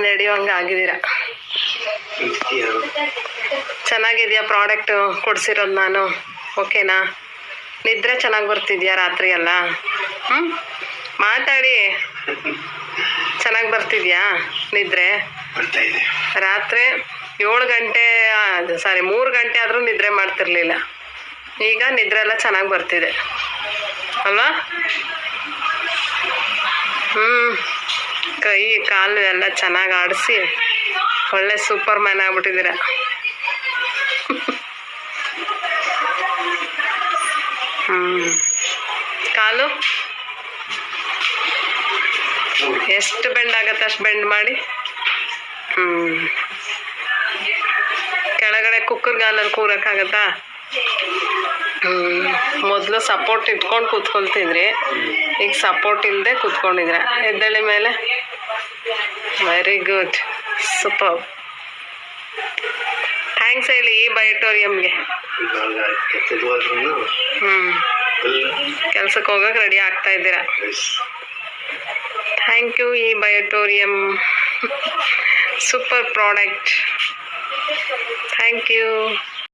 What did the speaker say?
ನಡೆಯೋಂಗೆ ಆಗಿದ್ದೀರ. ಚೆನ್ನಾಗಿದೆಯಾ ಪ್ರಾಡಕ್ಟು ಕೊಡಿಸಿರೋದು ನಾನು? ಓಕೆನಾ? ನಿದ್ರೆ ಚೆನ್ನಾಗಿ ಬರ್ತಿದ್ಯಾ ರಾತ್ರಿ ಎಲ್ಲ? ಮಾತಾಡಿ. ಚೆನ್ನಾಗಿ ಬರ್ತಿದ್ಯಾ ನಿದ್ರೆ? ರಾತ್ರಿ 7 ಗಂಟೆ 3 ಗಂಟೆ ಆದರೂ ನಿದ್ರೆ ಮಾಡ್ತಿರ್ಲಿಲ್ಲ. ಈಗ ನಿದ್ರೆ ಎಲ್ಲ ಚೆನ್ನಾಗಿ ಬರ್ತಿದೆ ಅಲ್ವಾ? ಕೈ ಕಾಲು ಎಲ್ಲ ಚೆನ್ನಾಗಿ ಆಡಿಸಿ ಒಳ್ಳೆ ಸೂಪರ್ ಮ್ಯಾನ್ ಆಗ್ಬಿಟ್ಟಿದ್ದೀರ. ಕಾಲು ಎಷ್ಟು ಬೆಂಡ್ ಆಗತ್ತೆ ಅಷ್ಟು ಬೆಂಡ್ ಮಾಡಿ. ಕೆಳಗಡೆ ಕುಕ್ಕರ್ಗಾಲಲ್ಲಿ ಕೂರಕ್ಕಾಗತ್ತಾ? ಮೊದಲು ಸಪೋರ್ಟ್ ಇಟ್ಕೊಂಡು ಕೂತ್ಕೊಳ್ತಿದ್ರಿ, ಈಗ ಸಪೋರ್ಟ್ ಇಲ್ಲದೆ ಕೂತ್ಕೊಂಡಿದ್ರ. ಎದ್ದೇಳಿ ಮೇಲೆ. Very good, super. ಥ್ಯಾಂಕ್ಸ್ ಹೇಳಿ ಈ ಬಯೋಟೋರಿಯಂಗೆ. ಕೆಲ್ಸಕ್ಕೆ ಹೋಗಕ್ಕೆ ರೆಡಿ ಆಗ್ತಾ ಇದ್ದೀರಾ? ಥ್ಯಾಂಕ್ ಯು ಈ ಬಯೋಟೋರಿಯಂ. Super product. Thank you.